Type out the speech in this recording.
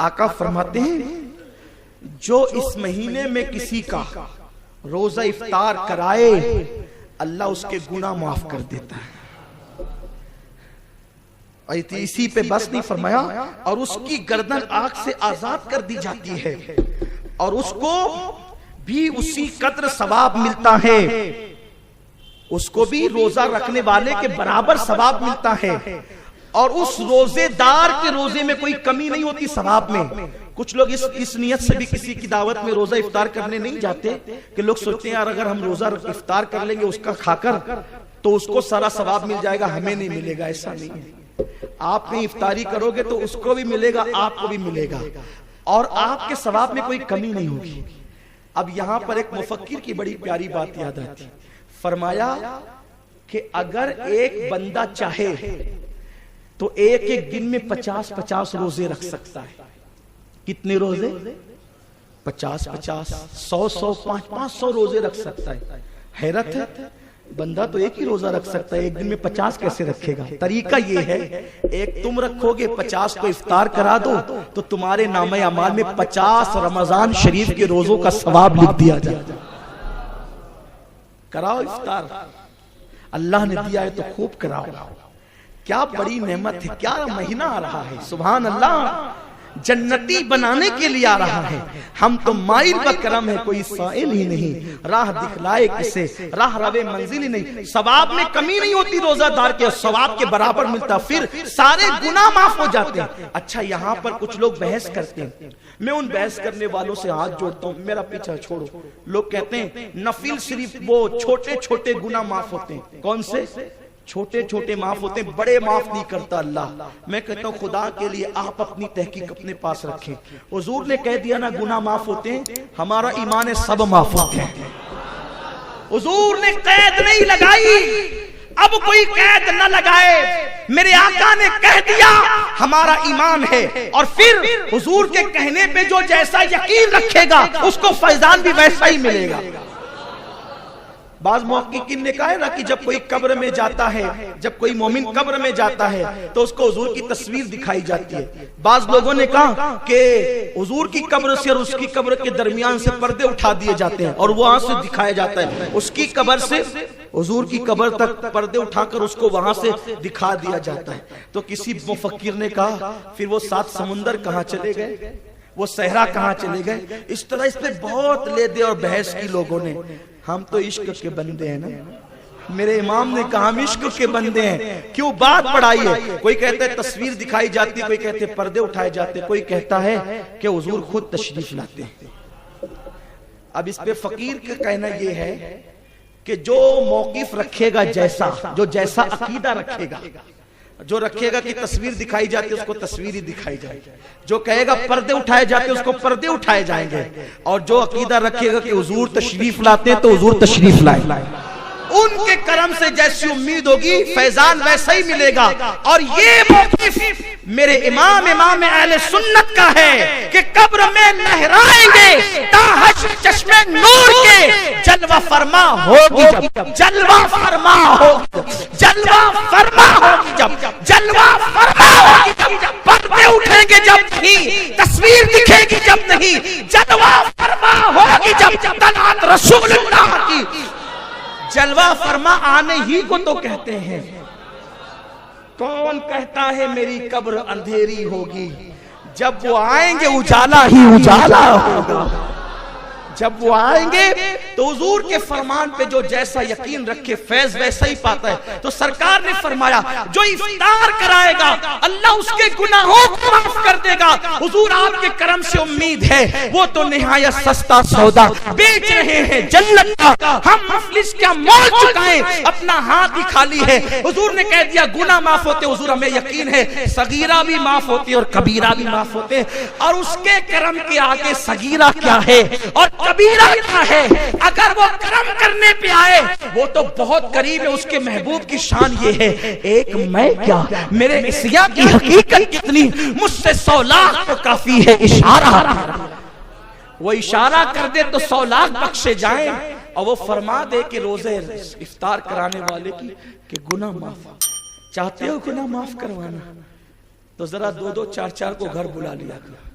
आका फरमाते हैं जो इस महीने में किसी का रोजा इफ्तार कराए अल्लाह उसके गुनाह माफ कर देता है। इसी पे बस नहीं फरमाया, और उसकी गर्दन आग से आजाद कर दी जाती है और उसको भी उसी कद्र सवाब मिलता है, उसको भी रोजा रखने वाले के बराबर सवाब मिलता है। और उस रोजेदार के रोजे में कोई कमी नहीं होती सवाब में। कुछ लोग इस नियत से भी किसी की दावत में रोजा इफ्तार करने नहीं जाते कि लोग सोचते हैं यार अगर हम रोजा इफ्तार कर लेंगे उसका खाकर तो उसको सारा सवाब मिल जाएगा, हमें नहीं मिलेगा। ऐसा नहीं है। आप कहीं इफ्तारी करोगे तो उसको भी मिलेगा, आपको भी मिलेगा, और आपके सवाब में कोई कमी नहीं होगी। अब यहां पर एक मुफक्किर की बड़ी प्यारी बात याद आती, फरमाया कि अगर एक बंदा चाहे तो एक एक दिन में 50-50 रोजे रख सकता है। कितने रोजे? 50-50, 100-100, 500 रोजे रख सकता है। हैरत है, बंदा तो एक ही रोजा रख सकता है, एक दिन में 50 कैसे रखेगा? तरीका ये है, एक तुम रखोगे, 50 को इफ्तार करा दो तो तुम्हारे नामे अमाल में 50 रमजान शरीफ के रोजों का सवाब लिख दिया जाए। कराओ इफ्तार, अल्लाह ने दिया है तो खूब कराओ। क्या बड़ी नेमत है, क्या महीना आ रहा है, सुभान अल्लाह। जन्नती बनाने के लिए आ रहा है। हम तो माइल बकरम है, कोई साइल ही नहीं, राह दिखलाए किसे, राह रवे मंजिल ही नहीं। सवाब में कमी नहीं होती रोजादार के, सवाब के बराबर मिलता, फिर सारे गुनाह माफ हो जाते हैं। अच्छा, यहाँ पर कुछ लोग बहस करते हैं, मैं उन बहस करने वालों से हाथ जोड़ता हूँ, मेरा पीछा छोड़ो। लोग कहते हैं नफिल सिर्फ वो छोटे छोटे गुनाह माफ होते हैं। कौन से छोटे छोटे माफ होते हैं, बड़े माफ नहीं करता अल्लाह। मैं कहता हूँ खुदा के लिए आप अपनी तहकीक अपने पास रखें। हुजूर ने कह दिया ना गुनाह माफ होते हैं, हमारा ईमान है सब माफ होते हैं। हुजूर ने कैद नहीं लगाई, अब कोई कैद न लगाए, मेरे आका ने कह दिया हमारा ईमान है। और फिर हुजूर के कहने पे जो जैसा यकीन रखेगा उसको फैजान भी वैसा ही मिलेगा। बाज मुहक्किकीन ने कहा ना कि जब कोई कब्र में जाता है, जब कोई मोमिन कब्र में जाता है तो उसको हुजूर की तस्वीर दिखाई जाती है। बाज लोगों ने कहा कि हुजूर की कब्र से और उसकी कब्र के दरमियान से पर्दे उठा दिए जाते हैं और वहां से दिखाया जाता है, उसकी कब्र से हुजूर की कब्र तक पर्दे उठाकर उसको वहां से दिखा दिया जाता है। तो किसी मुफक्किर ने कहा फिर वो 7 समुंदर कहाँ चले गए, वो सहरा कहाँ चले गए? इस तरह इस पे बहुत ले दे और बहस की लोगों ने। हम तो इश्क के बंदे हैं ना, मेरे इमाम ने कहा हम इश्क के बंदे हैं, क्यों बात बढ़ाई है? कोई कहता है तस्वीर दिखाई जाती, कोई कहते हैं पर्दे उठाए जाते, कोई कहता है कि हुजूर खुद तशरीफ लाते हैं। अब इस पे फकीर का कहना यह है कि जो मौकिफ रखेगा, जो जैसा अकीदा रखेगा, जो रखेगा कि तस्वीर दिखाई जाती है उसको तस्वीर ही दिखाई जाएगी, जो कहेगा पर्दे उठाए जाते हैं उसको पर्दे उठाए जाएंगे, और जो अकीदा रखेगा कि हुजूर तशरीफ लाते हैं तो हुजूर तशरीफ लाए। उनके करम से जैसी उम्मीद होगी फैजान वैसा ही मिलेगा। और ये मौक़िफ़ मेरे इमाम अहले सुन्नत का है कि कब्र में लहराएंगे ताहश्र चश्मे नूर के, जलवा फरमा होगी जब, जलवा फरमा होगी, जलवा फरमा होगी जब, जलवा फरमा होगी जब, पर्दे उठेंगे जब नहीं, तस्वीर दिखेगी जब नहीं, जलवा फरमा होगी जब, तलात रसूलुल्लाह की जलवा फरमा आने ही को तो कहते हैं। कौन कहता है मेरी कब्र अंधेरी होगी? जब वो आएंगे उजाला ही उजाला होगा। जब वो आएंगे तो हुजूर के फरमान पे जो जैसा यकीन रखे फैज वैसा ही पाता है। तो सरकार ने फरमाया जो इफ्तार कराएगा अल्लाह उसके गुनाहों को माफ कर देगा। हुजूर आपके करम से उम्मीद है, वो तो निहायत सस्ता सौदा बेच रहे हैं जन्नत का, हम मफलिस क्या मोल चुकाएं, अपना हाथ ही खाली है। हुजूर ने कह दिया गुनाह माफ होते, हुजूर हमें यकीन है सगीरा भी माफ होती है और कबीरा भी माफ होते हैं। और उसके करम के आगे सगीरा क्या है और कबीरा क्या है? अगर वो करम करने पे आए वो तो बहुत करीब है। उसके महबूब की शान ये है, एक मैं क्या मेरे इसिया की हकीकत कितनी, मुझसे 100 लाख तो काफी है इशारा। वो इशारा कर दे तो 100 लाख बख्शे जाए। और वो फरमा दे कि रोजे इफ्तार कराने वाले की कि गुनाह माफ, चाहते हो गुनाह माफ करवाना तो जरा 2-2 4-4 को घर बुला लिया करो।